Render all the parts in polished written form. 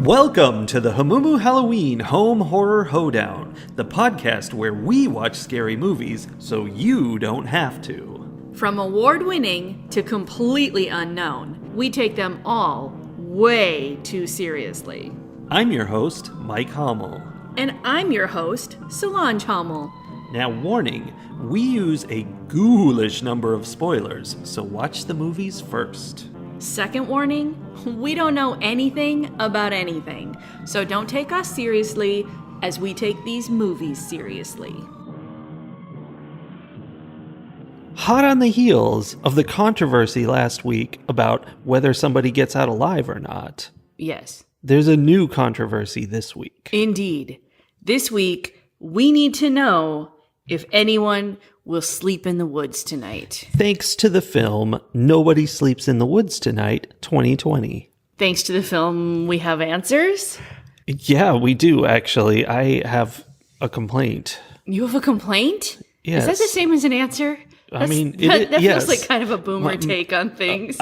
Welcome to the Hamumu Halloween Home Horror Hoedown, the podcast where we watch scary movies so you don't have to. From award-winning to completely unknown, we take them all way too seriously. I'm your host, Mike Hummel. And I'm your host, Solange Hummel. Now, warning, we use a ghoulish number of spoilers, so watch the movies first. Second warning, we don't know anything about anything, so don't take us seriously as we take these movies seriously. Hot on the heels of the controversy last week about whether somebody gets out alive or not, Yes, there's a new controversy this week. indeed. This week, we need to know if anyone will sleep in the woods tonight. Thanks to the film Nobody Sleeps in the Woods Tonight 2020. Thanks to the film, we have answers. Yeah, we do, actually. I have a complaint. You have a complaint? Yes. Is that the same as an answer? I mean, that yes. feels like kind of a boomer take on things.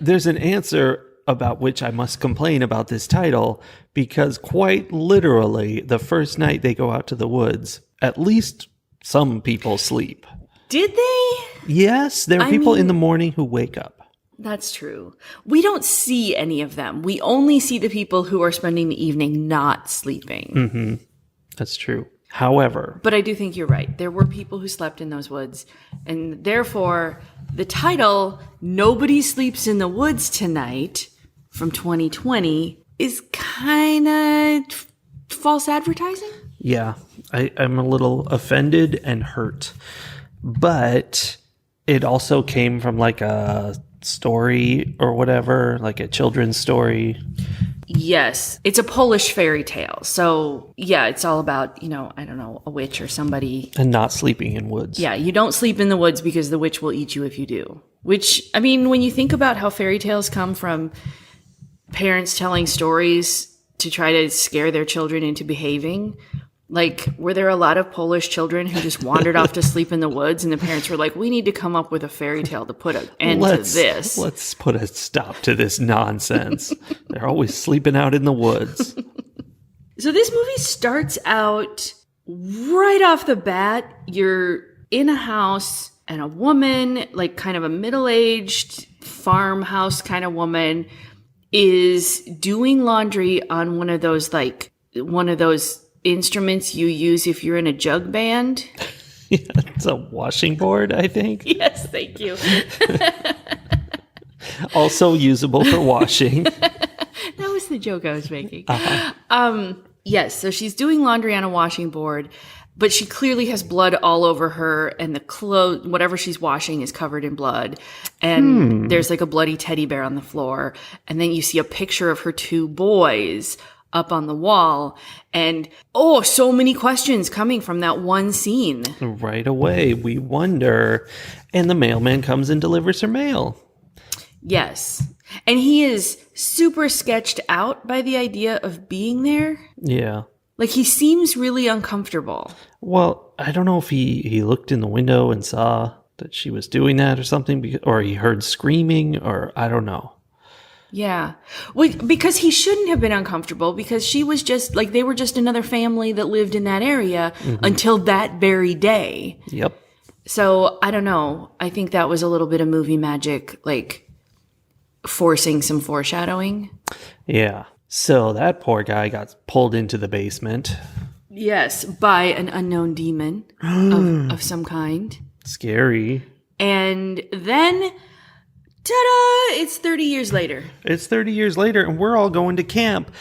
There's an answer about which I must complain about this title, because quite literally, the first night they go out to the woods, at least some people sleep. Did they? Yes, there are people in the morning who wake up. That's true. We don't see any of them. We only see the people who are spending the evening not sleeping. Mm-hmm. That's true. However, But I do think you're right. There were people who slept in those woods. And therefore, the title, Nobody Sleeps in the Woods Tonight, from 2020, is kind of false advertising? yeah, I'm a little offended and hurt. But it also came from like a story or whatever, like a children's story. Yes. It's a Polish fairy tale. So, yeah, it's all about, I don't know, a witch or somebody. And not sleeping in woods. Yeah, you don't sleep in the woods because the witch will eat you if you do. Which, I mean, when you think about how fairy tales come from parents telling stories to try to scare their children into behaving, like, were there a lot of Polish children who just wandered off to sleep in the woods and the parents were like, we need to come up with a fairy tale to put an end to this? Let's put a stop to this nonsense. They're always sleeping out in the woods. So this movie starts out right off the bat. You're in a house and a woman, like kind of a middle-aged farmhouse kind of woman, is doing laundry on one of those instruments you use if you're in a jug band. Yeah, it's a washing board, I think. Yes, thank you. Also usable for washing. That was the joke I was making. Uh-huh. Yes, so she's doing laundry on a washing board, but she clearly has blood all over her, and the clothes, whatever she's washing, is covered in blood. And there's like a bloody teddy bear on the floor. And then you see a picture of her two boys up on the wall. And so many questions coming from that one scene. Right away, we wonder. And the mailman comes and delivers her mail. Yes. And he is super sketched out by the idea of being there. Yeah. Like, he seems really uncomfortable. Well, I don't know if he looked in the window and saw that she was doing that or something, or he heard screaming, or I don't know. Yeah. Well, because he shouldn't have been uncomfortable, because she was just, like, they were just another family that lived in that area until that very day. Yep. So, I don't know. I think that was a little bit of movie magic, like, forcing some foreshadowing. Yeah. So that poor guy got pulled into the basement. Yes, by an unknown demon of some kind. Scary. And then, ta-da! It's 30 years later. It's 30 years later, and we're all going to camp.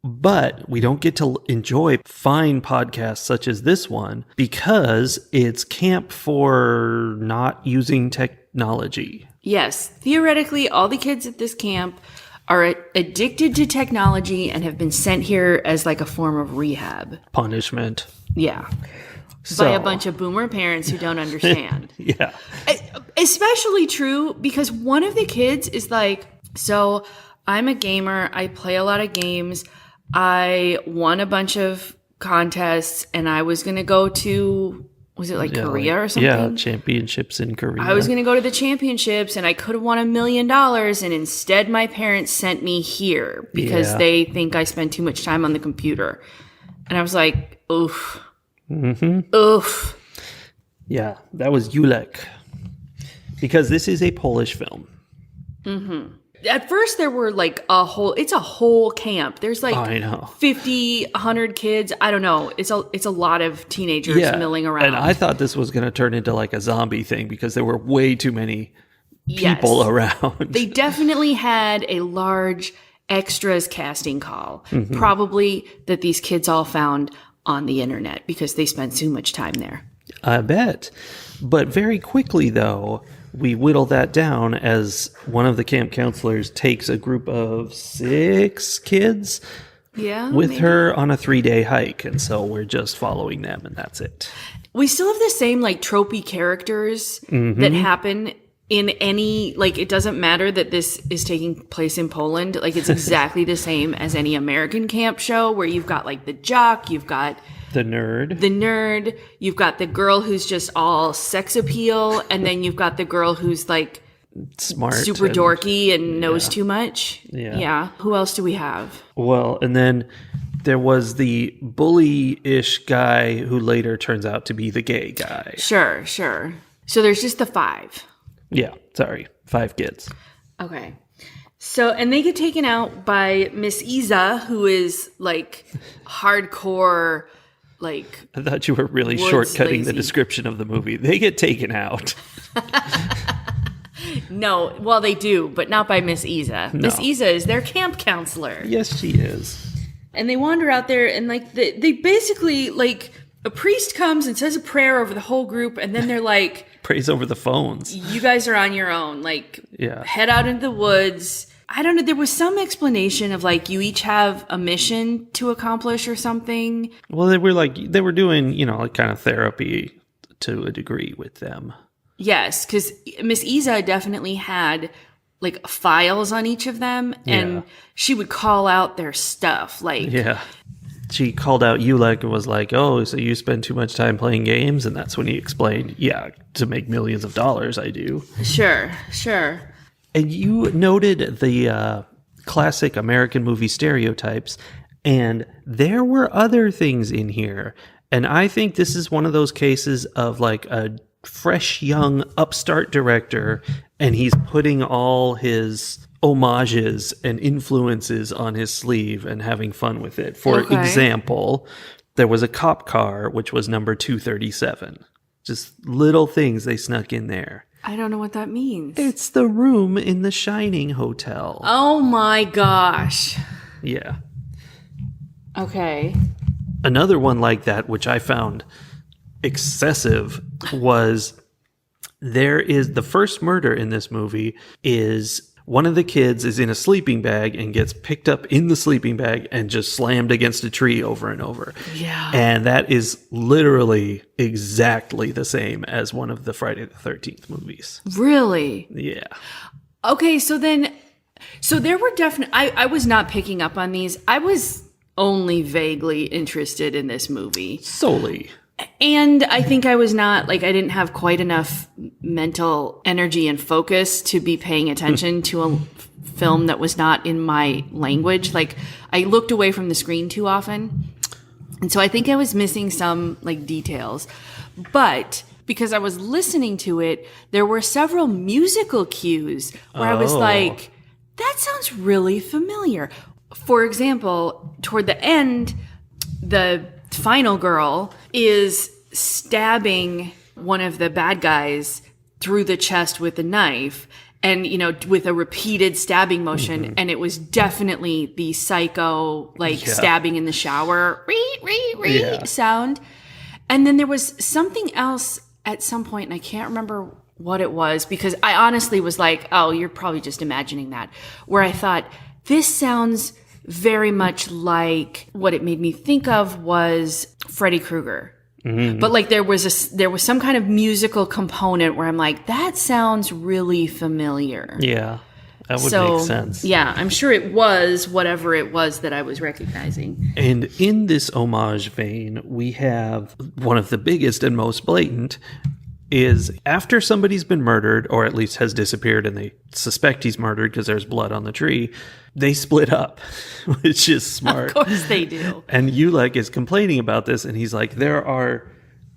But we don't get to enjoy fine podcasts such as this one because it's camp for not using technology. Yes, theoretically, all the kids at this camp are addicted to technology and have been sent here as like a form of rehab. Punishment. Yeah. By a bunch of boomer parents who don't understand. Yeah. Especially true because one of the kids is like, so I'm a gamer. I play a lot of games. I won a bunch of contests and I was going to go to was it like Yeah, Korea or something? Yeah, championships in Korea. I was going to go to the championships and I could have won $1 million. And instead, my parents sent me here because they think I spend too much time on the computer. And I was like, oof. Mm-hmm. Oof. Yeah, that was Julek. Because this is a Polish film. Mm-hmm. At first, there were like it's a whole camp. There's like I know. 50, 100 kids. I don't know. It's a lot of teenagers milling around. And I thought this was going to turn into like a zombie thing because there were way too many people around. They definitely had a large extras casting call. Mm-hmm. Probably that these kids all found on the internet because they spent so much time there. I bet. But very quickly, though, we whittle that down as one of the camp counselors takes a group of 6 kids with her on a 3-day hike. And so we're just following them, and that's it. We still have the same like tropey characters that happen in any, like, it doesn't matter that this is taking place in Poland. Like, it's exactly the same as any American camp show where you've got like the jock, you've got the nerd. You've got the girl who's just all sex appeal. And then you've got the girl who's like smart, super dorky and knows too much. Yeah. Who else do we have? Well, and then there was the bully-ish guy who later turns out to be the gay guy. Sure. So there's just the 5. Yeah. Sorry. 5 kids. Okay. So, and they get taken out by Miss Isa, who is like hardcore. Like, I thought you were really shortcutting the description of the movie. They get taken out. No, well, they do, but not by Miss Isa. No. Miss Isa is their camp counselor. Yes, she is. And they wander out there, and like they basically, like, a priest comes and says a prayer over the whole group, and then they're like, prays over the phones. You guys are on your own. Like, head out into the woods. I don't know. There was some explanation of like you each have a mission to accomplish or something. Well, they were doing, like kind of therapy to a degree with them. Yes, because Miss Isa definitely had like files on each of them, and she would call out their stuff. Like, she called out Julek and was like, "Oh, so you spend too much time playing games?" And that's when he explained, to make millions of dollars, I do. Sure. And you noted the classic American movie stereotypes, and there were other things in here. And I think this is one of those cases of like a fresh, young, upstart director, and he's putting all his homages and influences on his sleeve and having fun with it. For example, there was a cop car, which was number 237. Just little things they snuck in there. I don't know what that means. It's the room in the Shining Hotel. Oh my gosh. Yeah. Okay. Another one like that, which I found excessive, was the first murder in this movie is one of the kids is in a sleeping bag and gets picked up in the sleeping bag and just slammed against a tree over and over. Yeah. And that is literally exactly the same as one of the Friday the 13th movies. Really? Yeah. Okay, so there were definitely, I was not picking up on these. I was only vaguely interested in this movie. Solely. And I think I was not, like, I didn't have quite enough mental energy and focus to be paying attention to a film that was not in my language. Like, I looked away from the screen too often. And so I think I was missing some, like, details. But because I was listening to it, there were several musical cues where I was like, that sounds really familiar. For example, toward the end, the final girl is stabbing one of the bad guys through the chest with a knife, and with a repeated stabbing motion. And it was definitely the Psycho stabbing in the shower sound. And then there was something else at some point, and I can't remember what it was, because I honestly was like, oh, you're probably just imagining that, where I thought, this sounds very much like, what it made me think of was Freddy Krueger. Mm-hmm. But like there was some kind of musical component where I'm like, that sounds really familiar. Yeah. That would make sense. Yeah, I'm sure it was whatever it was that I was recognizing. And in this homage vein, we have one of the biggest and most blatant is after somebody's been murdered, or at least has disappeared, and they suspect he's murdered because there's blood on the tree, they split up, which is smart. Of course they do. And Ulek is complaining about this, and he's like, there are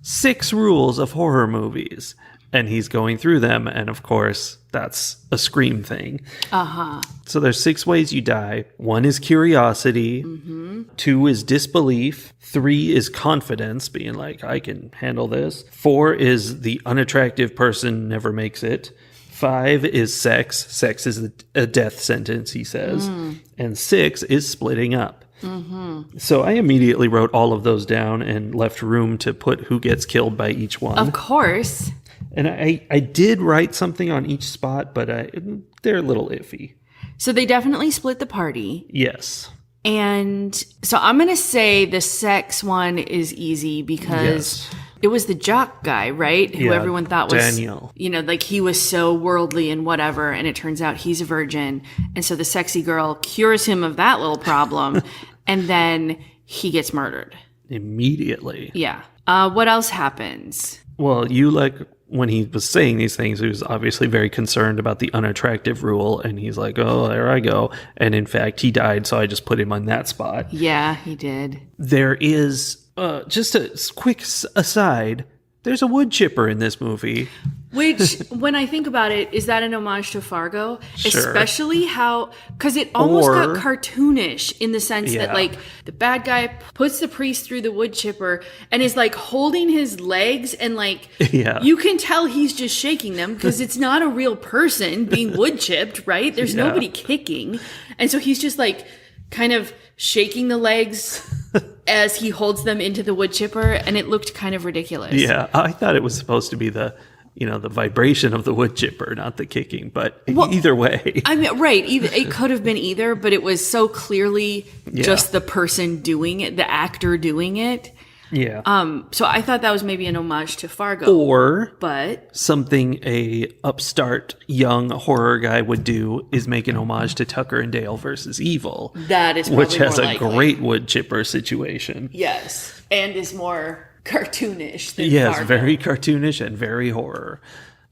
6 rules of horror movies. And he's going through them, and of course, that's a Scream thing. Uh-huh. So there's 6 ways you die. 1 is curiosity. 2 is disbelief. 3 is confidence, being like, I can handle this. 4 is the unattractive person never makes it. 5 is sex. Sex is a death sentence, he says. And 6 is splitting up. So I immediately wrote all of those down and left room to put who gets killed by each one. Of course. And I did write something on each spot, but they're a little iffy. So they definitely split the party. Yes. And so I'm going to say the sex one is easy because it was the jock guy, right? Who everyone thought was Daniel. Like he was so worldly and whatever. And it turns out he's a virgin. And so the sexy girl cures him of that little problem. And then he gets murdered. Immediately. Yeah. What else happens? Well, Ulek, when he was saying these things, he was obviously very concerned about the unattractive rule. And he's like, oh, there I go. And in fact, he died. So I just put him on that spot. Yeah, he did. There is, just a quick aside, there's a wood chipper in this movie. Which, when I think about it, is that an homage to Fargo? Sure. Especially how, because it almost got cartoonish in the sense that, like, the bad guy puts the priest through the wood chipper and is, like, holding his legs and, like, you can tell he's just shaking them because it's not a real person being wood chipped, right? There's nobody kicking. And so he's just, like, kind of shaking the legs as he holds them into the wood chipper, and it looked kind of ridiculous. Yeah, I thought it was supposed to be the vibration of the wood chipper, not the kicking. But either way. I mean, right. It could have been either, but it was so clearly just the person doing it, the actor doing it. Yeah. So I thought that was maybe an homage to Fargo. Or but something a upstart young horror guy would do is make an homage to Tucker and Dale versus Evil. That is probably which has more a likely. Great wood chipper situation. Yes. And is more cartoonish than Yes, Fargo. very cartoonish and very horror.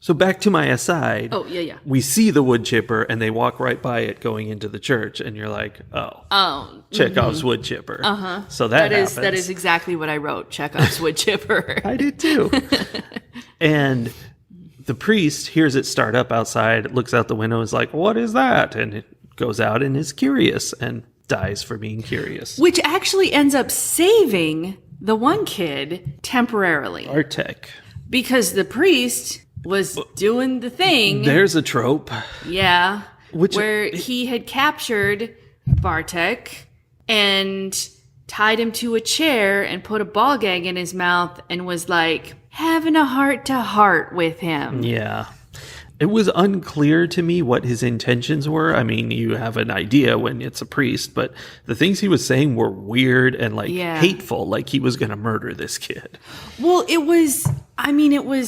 So back to my aside. Oh, yeah. We see the wood chipper and they walk right by it going into the church, and you're like, Chekhov's wood chipper. Uh-huh. So that happens. That is exactly what I wrote. Chekhov's wood chipper. I did too. And the priest hears it start up outside, looks out the window, is like, what is that? And it goes out and is curious and dies for being curious. Which actually ends up saving the one kid temporarily. Bartek. Because the priest was doing the thing. There's a trope. Yeah. Where he had captured Bartek and tied him to a chair and put a ball gag in his mouth and was like having a heart-to-heart with him. Yeah. It was unclear to me what his intentions were. I mean, you have an idea when it's a priest, but the things he was saying were weird and hateful, like he was going to murder this kid. Well, it was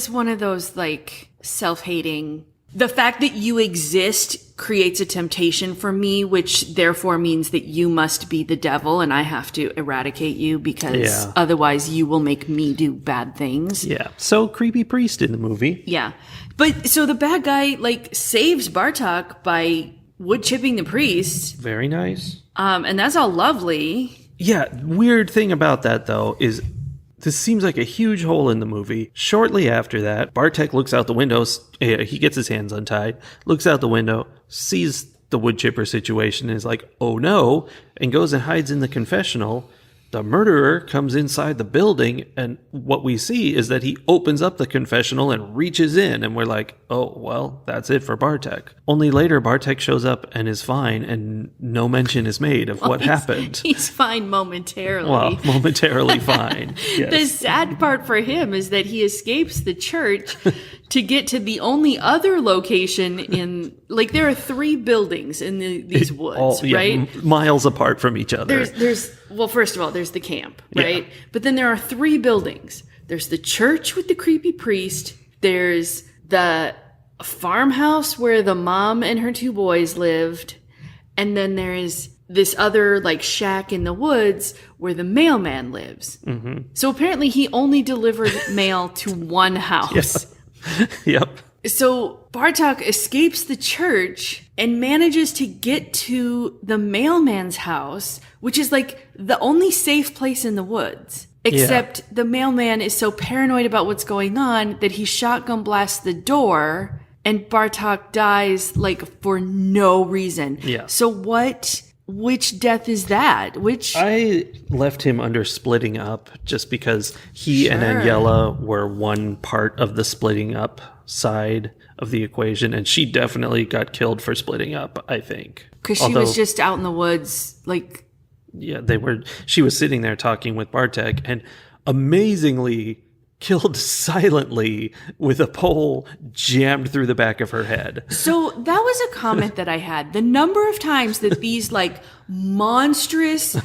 one of those like self-hating. The fact that you exist creates a temptation for me, which therefore means that you must be the devil and I have to eradicate you because otherwise you will make me do bad things. Yeah. So creepy priest in the movie. Yeah. But so the bad guy saves Bartok by wood chipping the priest. Very nice. And that's all lovely. Yeah. Weird thing about that though is this seems like a huge hole in the movie. Shortly after that, Bartek looks out the window. He gets his hands untied, looks out the window, sees the wood chipper situation, and is like, oh no, and goes and hides in the confessional. The murderer comes inside the building, and what we see is that he opens up the confessional and reaches in, and we're like, oh, well, that's it for Bartek. Only later, Bartek shows up and is fine, and no mention is made of what happened. He's fine momentarily. Well, momentarily fine. Yes. The sad part for him is that he escapes the church to get to the only other location in, there are 3 buildings in these woods, right? Miles apart from each other. Well, first of all, there's the camp, right? Yeah. But then there are 3 buildings. There's the church with the creepy priest. There's the a farmhouse where the mom and her 2 boys lived, and then there's this other like shack in the woods where the mailman lives. Mm-hmm. So apparently he only delivered mail to one house. Yep. So Bartok escapes the church and manages to get to the mailman's house, which is like the only safe place in the woods. Except the mailman is so paranoid about what's going on that he shotgun blasts the door and Bartok dies like for no reason. Yeah. So which death is that? I left him under splitting up just because he and Aniela were one part of the splitting up side of the equation, and she definitely got killed for splitting up, I think. Because she was just out in the woods, like... Yeah, she was sitting there talking with Bartek, and amazingly killed silently with a pole jammed through the back of her head. So that was a comment that I had. The number of times that these like monstrous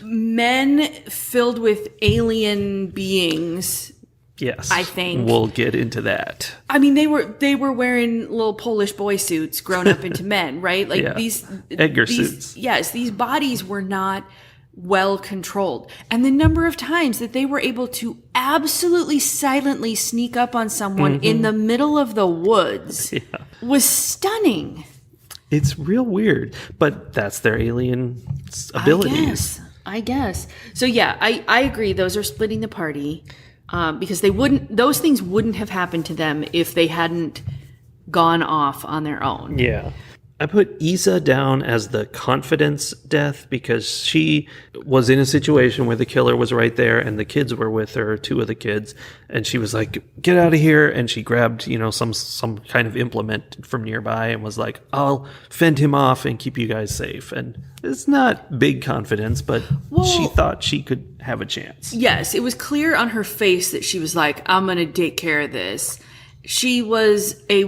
men filled with alien beings. Yes. I think we'll get into that. I mean, they were wearing little Polish boy suits grown up into men, right? Like these Edgar suits. Yes, these bodies were not well controlled. And the number of times that they were able to absolutely silently sneak up on someone in the middle of the woods was stunning. It's real weird, but that's their alien abilities. I guess. So yeah, I agree. Those are splitting the party because those things wouldn't have happened to them if they hadn't gone off on their own. Yeah. I put Isa down as the confidence death because she was in a situation where the killer was right there and the kids were with her, 2 of the kids, and she was like, get out of here. And she grabbed, some kind of implement from nearby and was like, I'll fend him off and keep you guys safe. And it's not big confidence, but she thought she could have a chance. Yes, it was clear on her face that she was like, I'm going to take care of this. She was a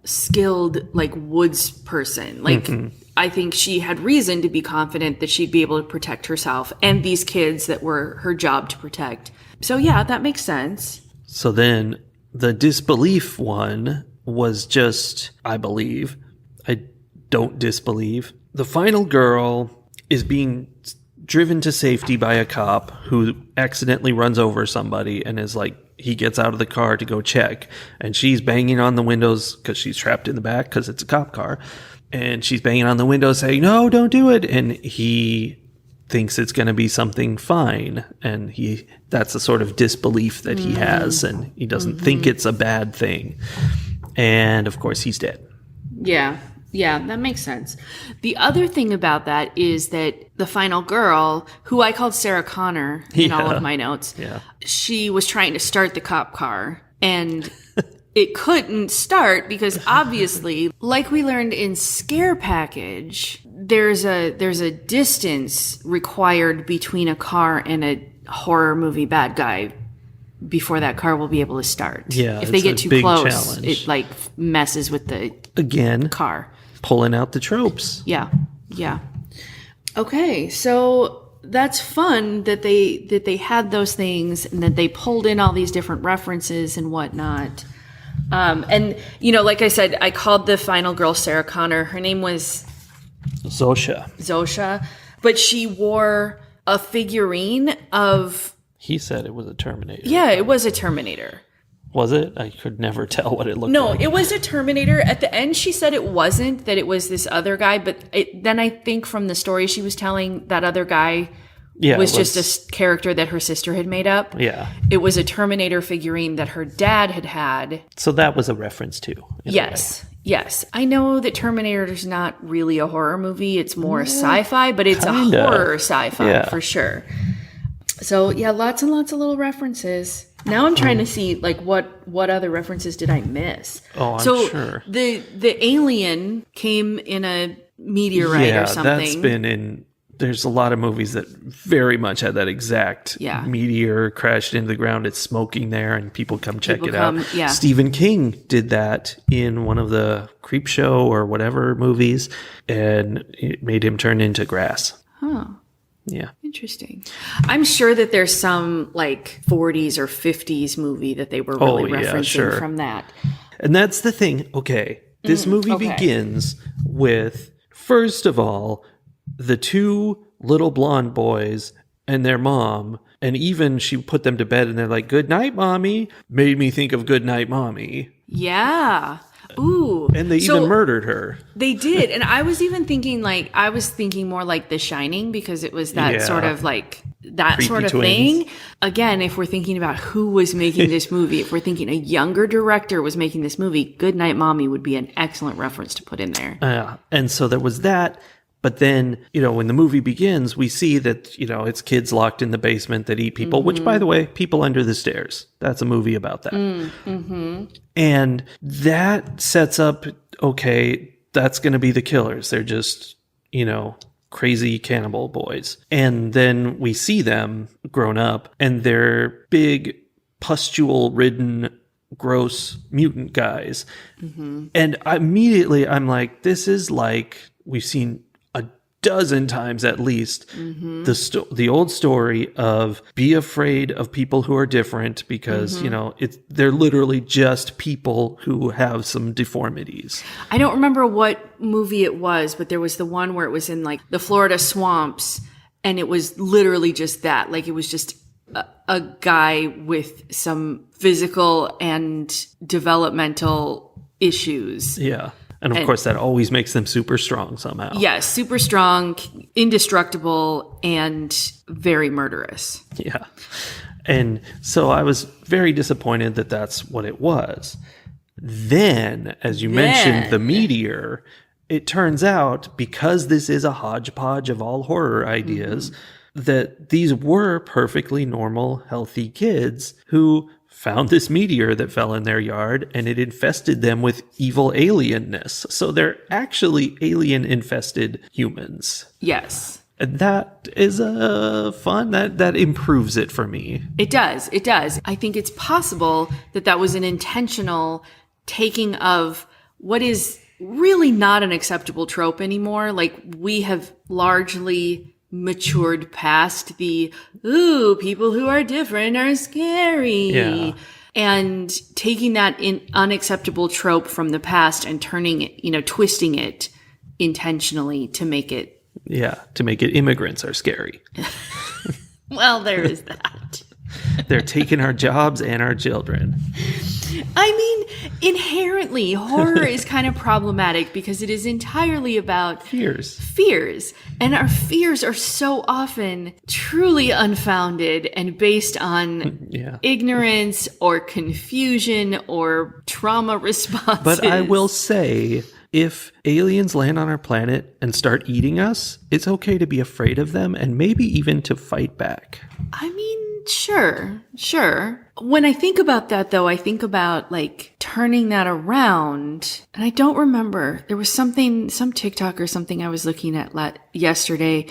skilled like woods person. Like I think she had reason to be confident that she'd be able to protect herself and these kids that were her job to protect. So yeah, that makes sense. So then the disbelief one was just, I believe, I don't disbelieve. The final girl is being driven to safety by a cop who accidentally runs over somebody and is like, he gets out of the car to go check, and she's banging on the windows because she's trapped in the back because it's a cop car, and she's banging on the windows saying, no, don't do it. And he thinks it's going to be something fine, and that's the sort of disbelief that he has, and he doesn't think it's a bad thing. And of course he's dead. Yeah, that makes sense. The other thing about that is that the final girl, who I called Sarah Connor in all of my notes, she was trying to start the cop car, and it couldn't start because obviously, like we learned in Scare Package, there's a distance required between a car and a horror movie bad guy before that car will be able to start. Yeah, if they get too close, challenge. it like messes with the car. Pulling out the tropes. Yeah. Okay, so that's fun that they had those things and that they pulled in all these different references and whatnot. And like I said, I called the final girl Sarah Connor. Her name was Zosha, but she wore a figurine of. He said it was a Terminator. Yeah, it was a Terminator. Was it? I could never tell what it looked like. No, it was a Terminator. At the end, she said it wasn't, that it was this other guy. But then I think from the story she was telling, that other guy was just a character that her sister had made up. Yeah. It was a Terminator figurine that her dad had. So that was a reference too. Yes. I know that Terminator is not really a horror movie. It's more sci-fi, but it's a horror sci-fi for sure. So yeah, lots and lots of little references. Now I'm trying to see like what other references did I miss? Oh, I'm sure. The alien came in a meteorite or something. That's been in. There's a lot of movies that very much had that exact meteor crashed into the ground. It's smoking there, and people come check it out. Yeah. Stephen King did that in one of the Creepshow or whatever movies, and it made him turn into grass. Huh. Yeah. Interesting. I'm sure that there's some like 40s or 50s movie that they were really referencing from that. And that's the thing. Okay. This movie begins with, first of all, the two little blonde boys and their mom. And even she put them to bed and they're like, "Good night, mommy." Made me think of Good Night, Mommy. Yeah. Ooh. And they even murdered her. They did. And I was even thinking more like The Shining, because it was that sort of like that creepy sort of twins thing. Again, if we're thinking about who was making this movie, if we're thinking a younger director was making this movie, Good Night, Mommy would be an excellent reference to put in there. And so there was that. But then, when the movie begins, we see that, it's kids locked in the basement that eat people, which, by the way, People Under the Stairs. That's a movie about that. Mm-hmm. And that sets up, okay, that's going to be the killers. They're just, crazy cannibal boys. And then we see them grown up, and they're big, pustule-ridden, gross mutant guys. Mm-hmm. And immediately I'm like, this is like we've seen dozen times at least the old story of be afraid of people who are different because they're literally just people who have some deformities. I don't remember what movie it was, but there was the one where it was in like the Florida swamps, and it was literally just that. Like it was just a guy with some physical and developmental issues. Yeah. And of course, that always makes them super strong somehow. Yes, super strong, indestructible, and very murderous. Yeah. And so I was very disappointed that that's what it was. Then, as you mentioned, the meteor, it turns out, because this is a hodgepodge of all horror ideas, that these were perfectly normal, healthy kids who found this meteor that fell in their yard, and it infested them with evil alienness. So they're actually alien-infested humans. Yes. And that is fun. That improves it for me. It does. It does. I think it's possible that was an intentional taking of what is really not an acceptable trope anymore. Like, we have largely matured past the, people who are different are scary. Yeah. And taking that unacceptable trope from the past and turning it, twisting it intentionally to make it. Yeah, to make it immigrants are scary. Well, there is that. They're taking our jobs and our children. I mean, inherently, horror is kind of problematic because it is entirely about fears. And our fears are so often truly unfounded and based on ignorance or confusion or trauma responses. But I will say, if aliens land on our planet and start eating us, it's okay to be afraid of them and maybe even to fight back. I mean, sure. When I think about that, though, I think about like turning that around. And I don't remember. There was some TikTok or something I was looking at yesterday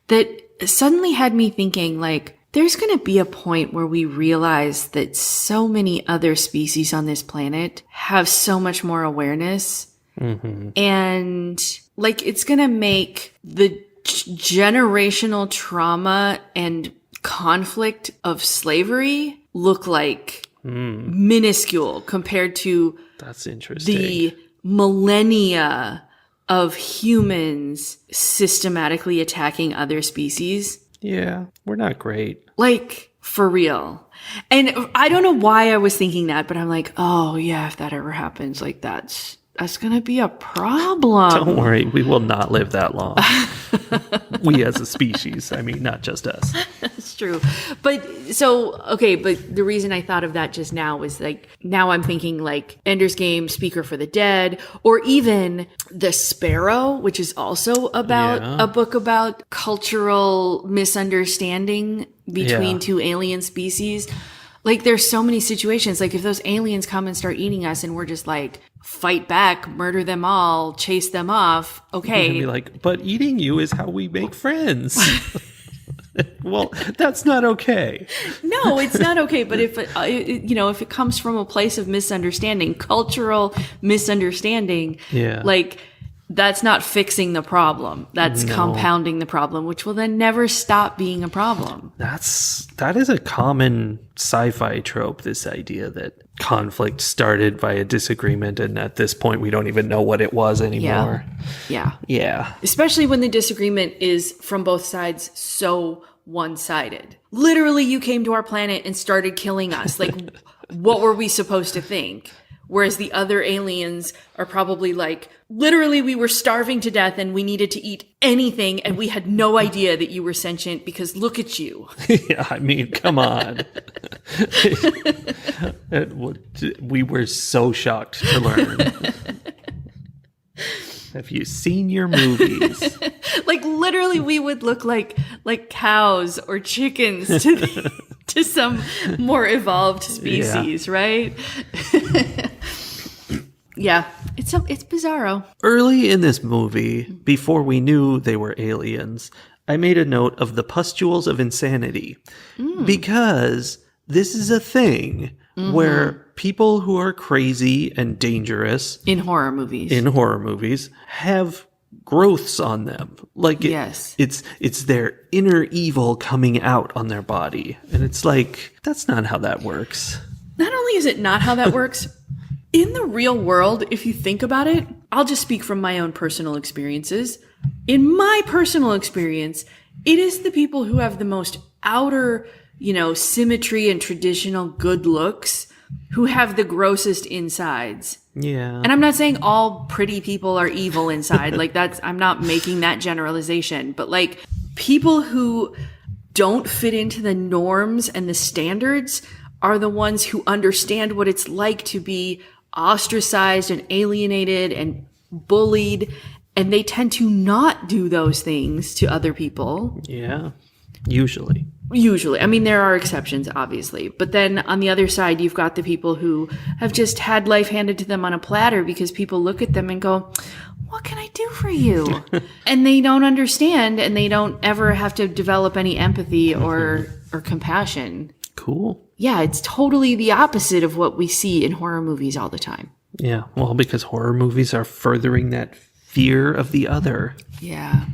that suddenly had me thinking, like, there's going to be a point where we realize that so many other species on this planet have so much more awareness. Mm-hmm. And like, it's going to make the generational trauma and conflict of slavery look like minuscule compared to that's interesting. The millennia of humans systematically attacking other species. Yeah, we're not great. Like, for real. And I don't know why I was thinking that, but I'm like, oh yeah, if that ever happens, like that's going to be a problem. Don't worry, we will not live that long. We as a species, I mean, not just us. That's true. But the reason I thought of that just now was like, now I'm thinking like Ender's Game, Speaker for the Dead, or even The Sparrow, which is also about a book about cultural misunderstanding between two alien species. Like, there's so many situations. Like, if those aliens come and start eating us and we're just like, fight back, murder them all, chase them off, okay. Be like, but eating you is how we make friends. Well, that's not okay. No, it's not okay. But if it comes from a place of misunderstanding, cultural misunderstanding, like, That's not fixing the problem. That's compounding the problem, which will then never stop being a problem. That is a common sci-fi trope, this idea that conflict started by a disagreement, and at this point we don't even know what it was anymore. Yeah. Especially when the disagreement is from both sides so one-sided. Literally, you came to our planet and started killing us. Like, what were we supposed to think? Whereas the other aliens are probably like, literally, we were starving to death and we needed to eat anything, and we had no idea that you were sentient because look at you. Yeah, I mean, come on. We were so shocked to learn. Have you seen your movies? Like, literally, we would look like cows or chickens to some more evolved species, right? Yeah, it's bizarro. Early in this movie, before we knew they were aliens, I made a note of the pustules of insanity because this is a thing where people who are crazy and dangerous in horror movies have growths on them. Like it's their inner evil coming out on their body, and it's like, that's not how that works. Not only is it not how that works, in the real world, if you think about it, I'll just speak from my own personal experiences. In my personal experience, it is the people who have the most outer, symmetry and traditional good looks who have the grossest insides. Yeah. And I'm not saying all pretty people are evil inside. Like, I'm not making that generalization, but like, people who don't fit into the norms and the standards are the ones who understand what it's like to be ostracized and alienated and bullied, and they tend to not do those things to other people. Yeah, usually. I mean, there are exceptions, obviously, but then on the other side, you've got the people who have just had life handed to them on a platter because people look at them and go, what can I do for you? And they don't understand, and they don't ever have to develop any empathy or compassion. Cool. Yeah, it's totally the opposite of what we see in horror movies all the time. Yeah, well, because horror movies are furthering that fear of the other. Yeah.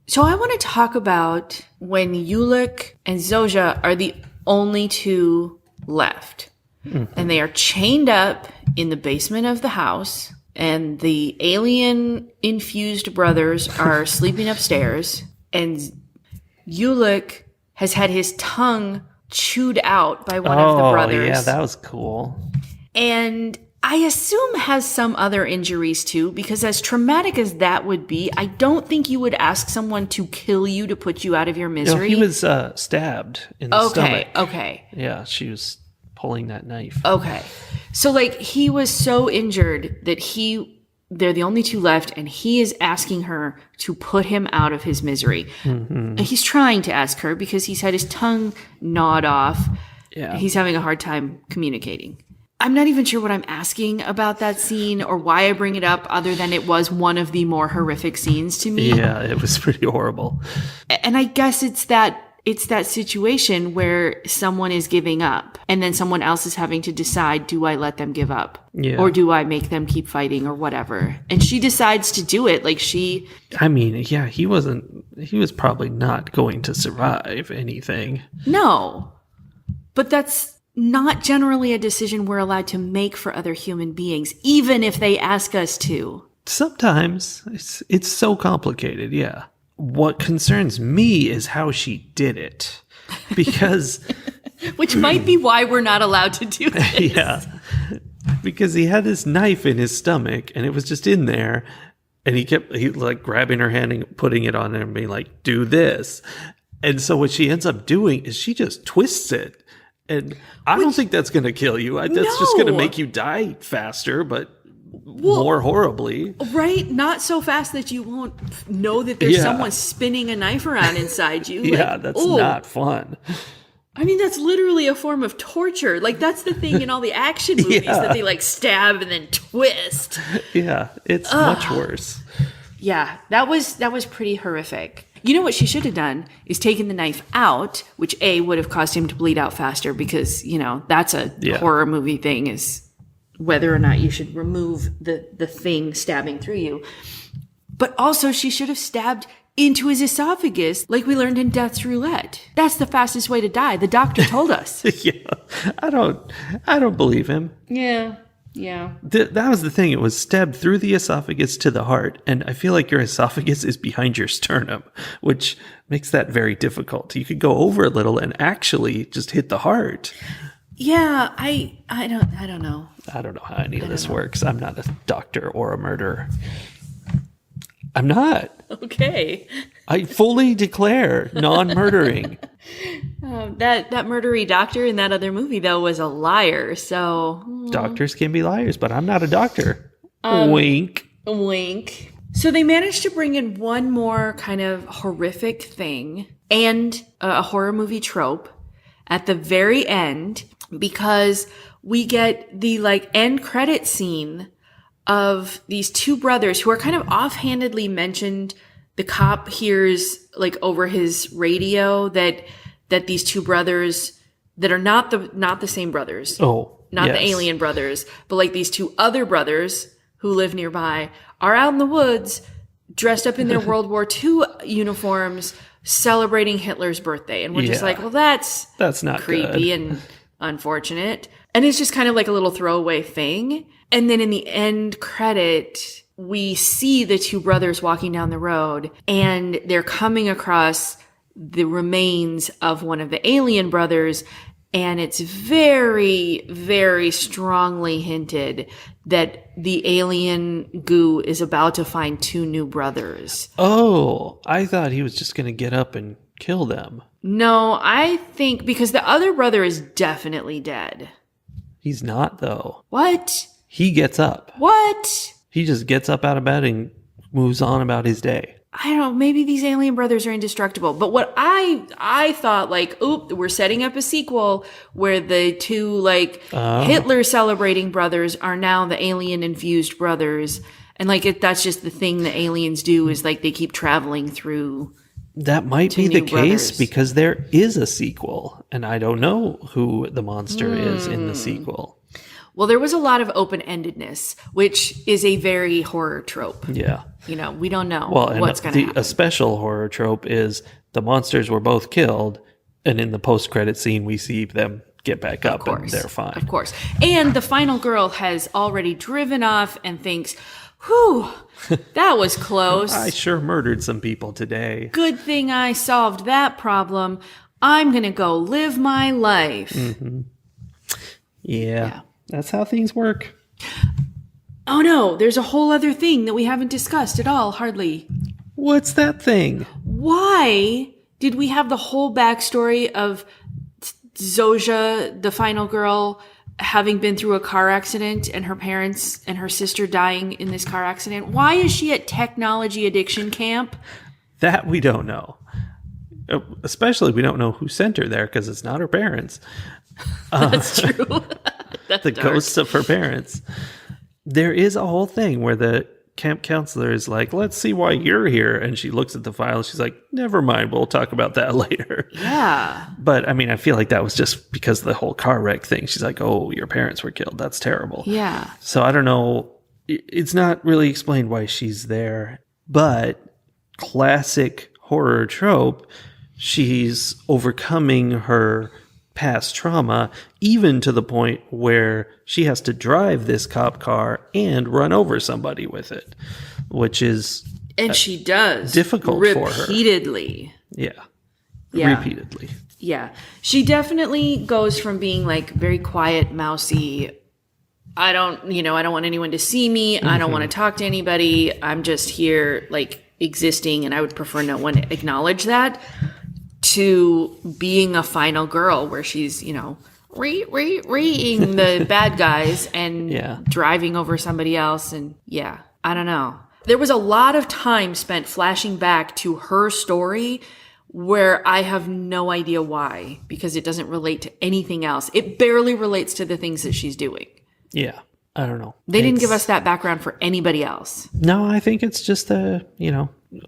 So I want to talk about when Ulick and Zoja are the only two left. Mm-hmm. And they are chained up in the basement of the house, and the alien-infused brothers are sleeping upstairs, and Ulick has had his tongue chewed out by one of the brothers. Yeah, that was cool. And I assume has some other injuries too, because as traumatic as that would be, I don't think you would ask someone to kill you to put you out of your misery. No, he was stabbed in the stomach. Okay. Yeah, she was pulling that knife. Okay. So like, he was so injured that they're the only two left, and he is asking her to put him out of his misery. Mm-hmm. He's trying to ask her because he's had his tongue gnawed off. Yeah. He's having a hard time communicating. I'm not even sure what I'm asking about that scene or why I bring it up, other than it was one of the more horrific scenes to me. Yeah, it was pretty horrible. And I guess it's that situation where someone is giving up and then someone else is having to decide, do I let them give up? Yeah. Or do I make them keep fighting or whatever? And she decides to do it. Like, he was probably not going to survive anything. No, but that's not generally a decision we're allowed to make for other human beings, even if they ask us to. Sometimes it's so complicated. Yeah. What concerns me is how she did it, because which might be why we're not allowed to do this. Yeah, because he had this knife in his stomach and it was just in there, and he like grabbing her hand and putting it on her and being like, do this. And so what she ends up doing is she just twists it, and I don't think that's going to kill you. That's just going to make you die faster, but more horribly. Right? Not so fast that you won't know that there's someone spinning a knife around inside you. Yeah, that's not fun. I mean, that's literally a form of torture. Like, that's the thing in all the action movies that they like stab and then twist. Yeah, it's much worse. Yeah, that was pretty horrific. You know what she should have done is taken the knife out, which would have caused him to bleed out faster, because, that's a horror movie thing, is whether or not you should remove the thing stabbing through you. But also, she should have stabbed into his esophagus, like we learned in Death's Roulette. That's the fastest way to die. The doctor told us. Yeah, I don't believe him. Yeah. That was the thing. It was stabbed through the esophagus to the heart, and I feel like your esophagus is behind your sternum, which makes that very difficult. You could go over a little and actually just hit the heart. Yeah, I don't know. I don't know how any of this works. I'm not a doctor or a murderer. I'm not. Okay. I fully declare non-murdering. That murdery doctor in that other movie, though, was a liar, so... Doctors can be liars, but I'm not a doctor. Wink. Wink. So they managed to bring in one more kind of horrific thing and a horror movie trope at the very end, because we get the end credit scene of these two brothers who are kind of offhandedly mentioned. The cop hears over his radio that these two brothers that are not the same brothers. Oh, not yes. the alien brothers, but these two other brothers who live nearby are out in the woods dressed up in their World War II uniforms celebrating Hitler's birthday. And we're just well, that's not creepy good. And unfortunate. And it's just kind of like a little throwaway thing. And then in the end credit, we see the two brothers walking down the road, and they're coming across the remains of one of the alien brothers. And it's very, very strongly hinted that the alien goo is about to find two new brothers. Oh, I thought he was just going to get up and kill them. No, I think because the other brother is definitely dead. He's not, though. What? He gets up. What? He just gets up out of bed and moves on about his day. I don't know, maybe these alien brothers are indestructible. But what I thought, we're setting up a sequel where the two, Hitler celebrating brothers are now the alien infused brothers. And, that's just the thing the aliens do is, they keep traveling through. That might be the case brothers. because there is a sequel. And I don't know who the monster is in the sequel. Well, there was a lot of open-endedness, which is a very horror trope. Yeah. We don't know Well, what's going to happen. A special horror trope is the monsters were both killed, and in the post-credit scene, we see them get back up and they're fine. Of course. And the final girl has already driven off and thinks, whew, that was close. I sure murdered some people today. Good thing I solved that problem. I'm going to go live my life. Mm-hmm. Yeah. That's how things work. Oh no, there's a whole other thing that we haven't discussed at all, hardly. What's that thing? Why did we have the whole backstory of Zoja, the final girl, having been through a car accident and her parents and her sister dying in this car accident? Why is she at technology addiction camp? That we don't know. Especially we don't know who sent her there because it's not her parents. That's true. That's the dark. ghosts of her parents. There is a whole thing where the camp counselor is like, let's see why you're here. And she looks at the file. She's like, never mind. We'll talk about that later. Yeah. But I mean, I feel like that was just because of the whole car wreck thing. She's like, oh, your parents were killed. That's terrible. Yeah. So I don't know. It's not really explained why she's there, but classic horror trope. She's overcoming her past trauma, even to the point where she has to drive this cop car and run over somebody with it, which is and she does difficult for her repeatedly. Yeah. Repeatedly. Yeah. She definitely goes from being very quiet, mousy. I don't want anyone to see me. Mm-hmm. I don't want to talk to anybody. I'm just here existing, and I would prefer no one acknowledge that, to being a final girl where she's, reeing the bad guys and driving over somebody else. And I don't know. There was a lot of time spent flashing back to her story where I have no idea why, because it doesn't relate to anything else. It barely relates to the things that she's doing. Yeah. I don't know. They didn't give us that background for anybody else. No, I think it's just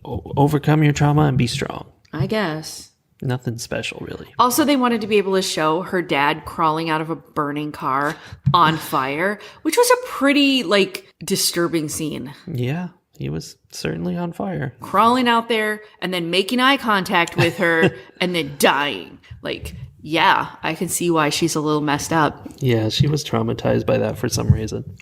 overcome your trauma and be strong. I guess. Nothing special, really. Also, they wanted to be able to show her dad crawling out of a burning car on fire, which was a pretty, like, disturbing scene. Yeah, he was certainly on fire. Crawling out there and then making eye contact with her and then dying. Like, yeah, I can see why she's a little messed up. Yeah, she was traumatized by that for some reason.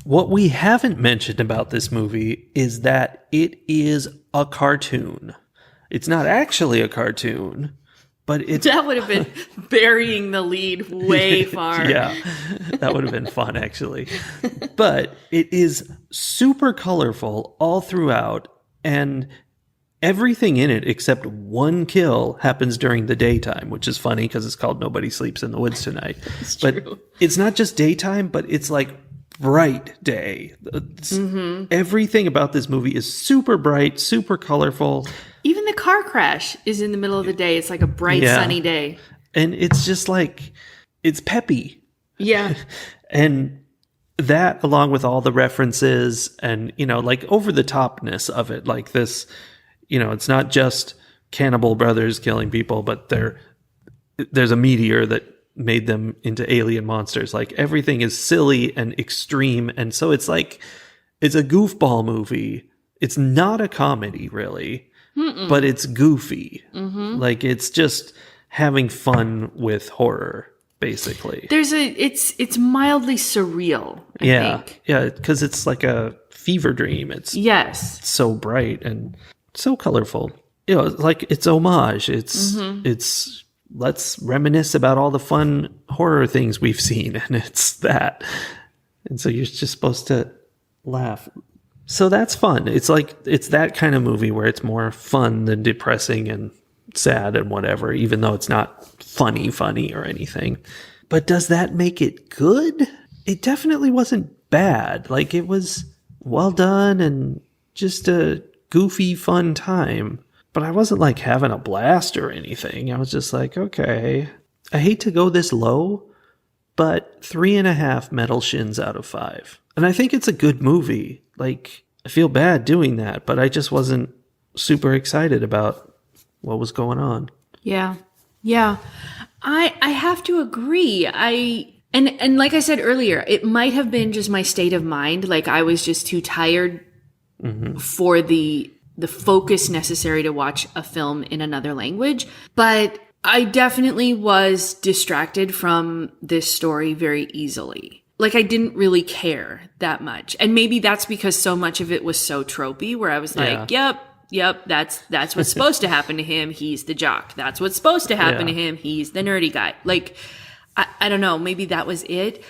What we haven't mentioned about this movie is that it is a cartoon. It's not actually a cartoon, but it's... That would have been burying the lead way far. Yeah, that would have been fun, actually. But it is super colorful all throughout, and everything in it except one kill happens during the daytime, which is funny because it's called Nobody Sleeps in the Woods Tonight. But true. It's not just daytime, but it's like bright day. Everything about this movie is super bright, super colorful. Even the car crash is in the middle of the day. It's like a bright, sunny day. And it's just like, it's peppy. Yeah. And that, along with all the references and, like over the topness of it, like this, it's not just cannibal brothers killing people, but there's a meteor that made them into alien monsters. Like everything is silly and extreme. And so it's like, it's a goofball movie. It's not a comedy really, but it's goofy. Like it's just having fun with horror, basically. It's mildly surreal, I think. Yeah. Cause it's like a fever dream. It's so bright and so colorful. Like it's homage. It's let's reminisce about all the fun horror things we've seen, and it's that. And so you're just supposed to laugh. So that's fun. It's like, it's that kind of movie where it's more fun than depressing and sad and whatever, even though it's not funny or anything. But does that make it good? It definitely wasn't bad. Like it was well done and just a goofy, fun time. But I wasn't like having a blast or anything. I was just like, okay. I hate to go this low, but 3.5 metal shins out of 5. And I think it's a good movie. Like, I feel bad doing that, but I just wasn't super excited about what was going on. Yeah. I have to agree. And like I said earlier, it might have been just my state of mind. Like I was just too tired for the focus necessary to watch a film in another language. But I definitely was distracted from this story very easily. Like I didn't really care that much. And maybe that's because so much of it was so tropey where I was like, yep, that's what's supposed to happen to him. He's the jock. That's what's supposed to happen to him. He's the nerdy guy. Like, I don't know. Maybe that was it.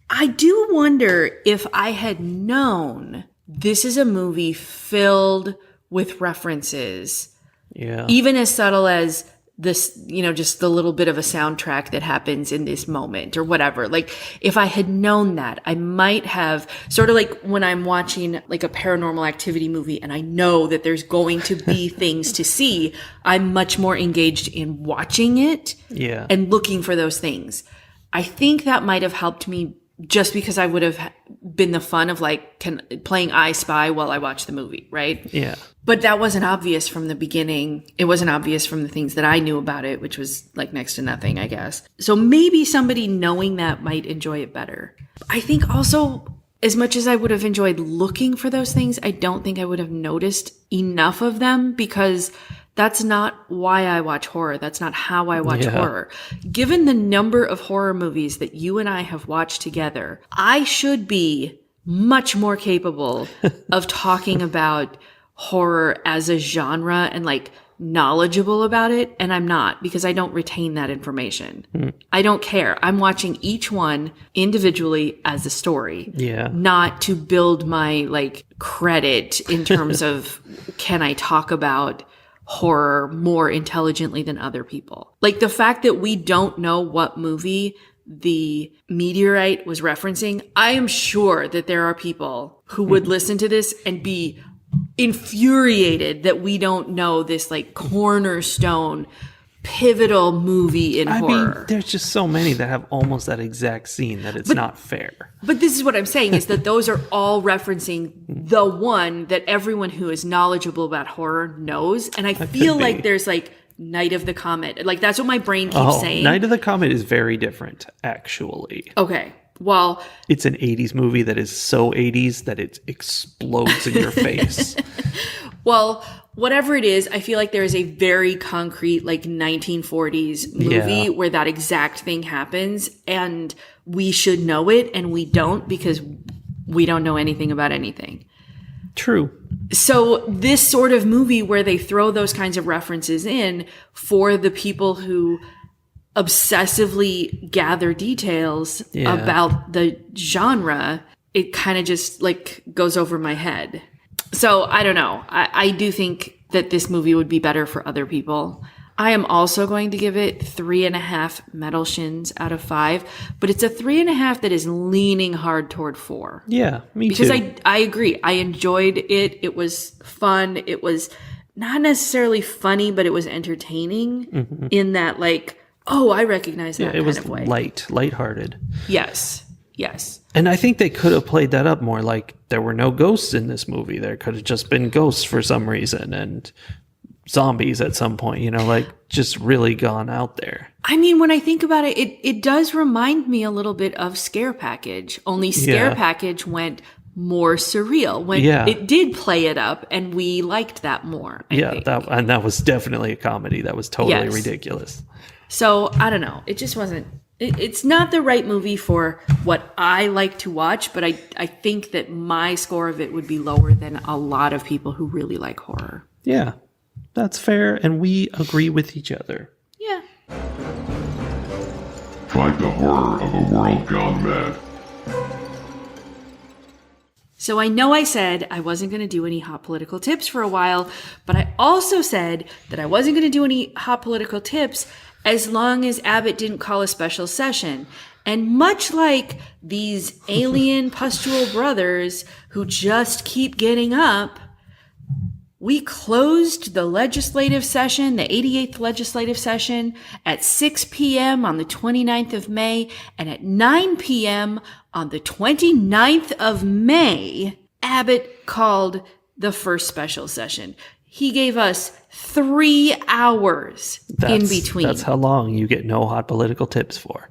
I do wonder if I had known this is a movie filled with references. Yeah. Even as subtle as this, just the little bit of a soundtrack that happens in this moment or whatever. Like if I had known that, I might have sort of like when I'm watching like a Paranormal Activity movie and I know that there's going to be things to see, I'm much more engaged in watching it and looking for those things. I think that might have helped me just because I would have been the fun of like playing I Spy while I watch the movie, right? Yeah. But that wasn't obvious from the beginning. It wasn't obvious from the things that I knew about it, which was like next to nothing, I guess. So maybe somebody knowing that might enjoy it better. I think also, as much as I would have enjoyed looking for those things, I don't think I would have noticed enough of them because that's not why I watch horror. That's not how I watch horror. Given the number of horror movies that you and I have watched together, I should be much more capable of talking about horror as a genre and like knowledgeable about it. And I'm not because I don't retain that information. I don't care. I'm watching each one individually as a story. Not to build my like credit in terms of can I talk about horror more intelligently than other people. Like the fact that we don't know what movie the meteorite was referencing, I am sure that there are people who would listen to this and be infuriated that we don't know this like cornerstone pivotal movie in I horror. mean, there's just so many that have almost that exact scene that it's not fair. But this is what I'm saying, is that those are all referencing the one that everyone who is knowledgeable about horror knows. And I feel like there's like Night of the Comet. Like, that's what my brain keeps saying. Night of the Comet is very different, actually. Okay. Well, it's an 80s movie that is so 80s that it explodes in your face. Well, whatever it is, I feel like there is a very concrete, like 1940s movie where that exact thing happens, and we should know it, and we don't, because we don't know anything about anything. True. So this sort of movie where they throw those kinds of references in for the people who obsessively gather details about the genre, it kind of just like goes over my head. So I don't know. I do think that this movie would be better for other people. I am also going to give it 3.5 metal shins out of 5, but it's a 3.5 that is leaning hard toward 4. Yeah, me too. Because I agree. I enjoyed it. It was fun. It was not necessarily funny, but it was entertaining in that, like, oh, I recognize that kind of way. It was lighthearted. Yes. And I think they could have played that up more. Like, there were no ghosts in this movie. There could have just been ghosts for some reason and zombies at some point, like just really gone out there. I mean, when I think about it, it does remind me a little bit of Scare Package, only Scare Package went more surreal when it did play it up, and we liked that more. I think. That was definitely a comedy. That was totally ridiculous. So I don't know. It just wasn't. It's not the right movie for what I like to watch, but I think that my score of it would be lower than a lot of people who really like horror. Yeah, that's fair, and we agree with each other. Yeah. Fight the horror of a world gone mad. So I know I said I wasn't going to do any hot political tips for a while, but I also said that I wasn't going to do any hot political tips as long as Abbott didn't call a special session. And much like these alien pustule brothers who just keep getting up, we closed the legislative session, the 88th legislative session, at 6 p.m. on the 29th of May, and at 9 p.m. on the 29th of May, Abbott called the first special session. He gave us 3 hours in between. That's how long you get no hot political tips for.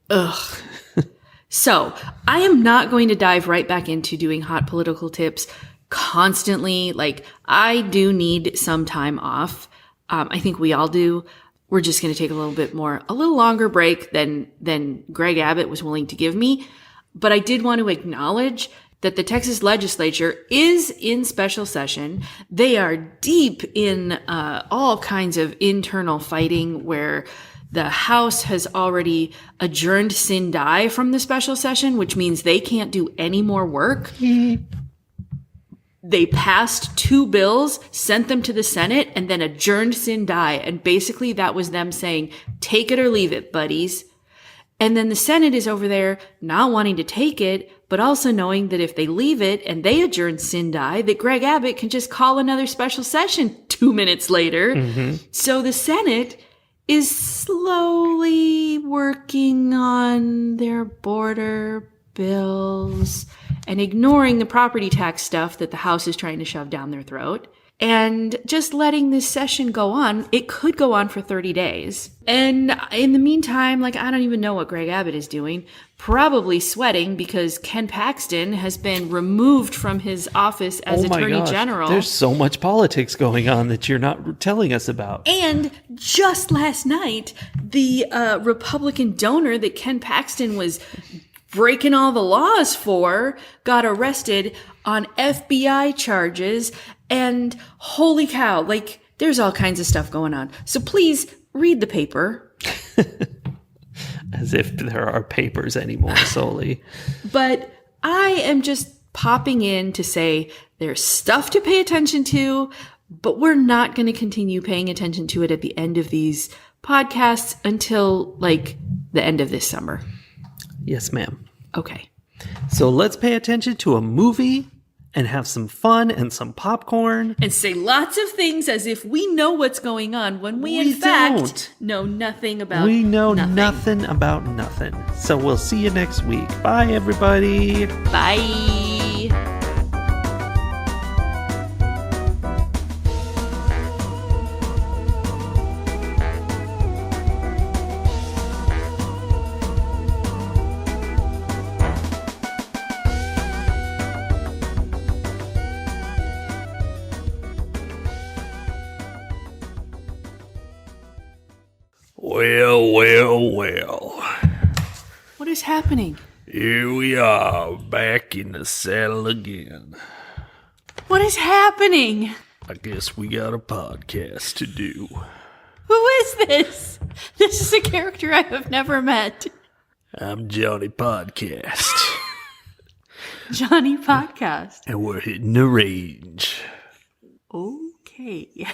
Ugh. So I am not going to dive right back into doing hot political tips constantly. Like, I do need some time off. I think we all do. We're just going to take a little longer break than Greg Abbott was willing to give me. But I did want to acknowledge that the Texas legislature is in special session. They are deep in all kinds of internal fighting, where the House has already adjourned sine die from the special session, which means they can't do any more work. They passed 2 bills, sent them to the Senate, and then adjourned sine die. And basically that was them saying, take it or leave it, buddies. And then the Senate is over there not wanting to take it, but also knowing that if they leave it and they adjourn sine die, that Greg Abbott can just call another special session 2 minutes later. So the Senate is slowly working on their border bills and ignoring the property tax stuff that the House is trying to shove down their throat, and just letting this session go on. It could go on for 30 days. And in the meantime, like, I don't even know what Greg Abbott is doing. Probably sweating because Ken Paxton has been removed from his office as Attorney General. There's so much politics going on that you're not telling us about. And just last night, the Republican donor that Ken Paxton was breaking all the laws for got arrested on FBI charges. And holy cow, like, there's all kinds of stuff going on. So please read the paper. As if there are papers anymore solely. But I am just popping in to say there's stuff to pay attention to, but we're not going to continue paying attention to it at the end of these podcasts until, like, the end of this summer. Yes, ma'am. Okay. So let's pay attention to a movie and have some fun and some popcorn. And say lots of things as if we know what's going on when we in fact know nothing about We know nothing about nothing. So we'll see you next week. Bye, everybody. Bye. Well. What is happening? Here we are, back in the saddle again. What is happening? I guess we got a podcast to do. Who is this? This is a character I have never met. I'm Johnny Podcast. Johnny Podcast. And we're hitting the range. Okay.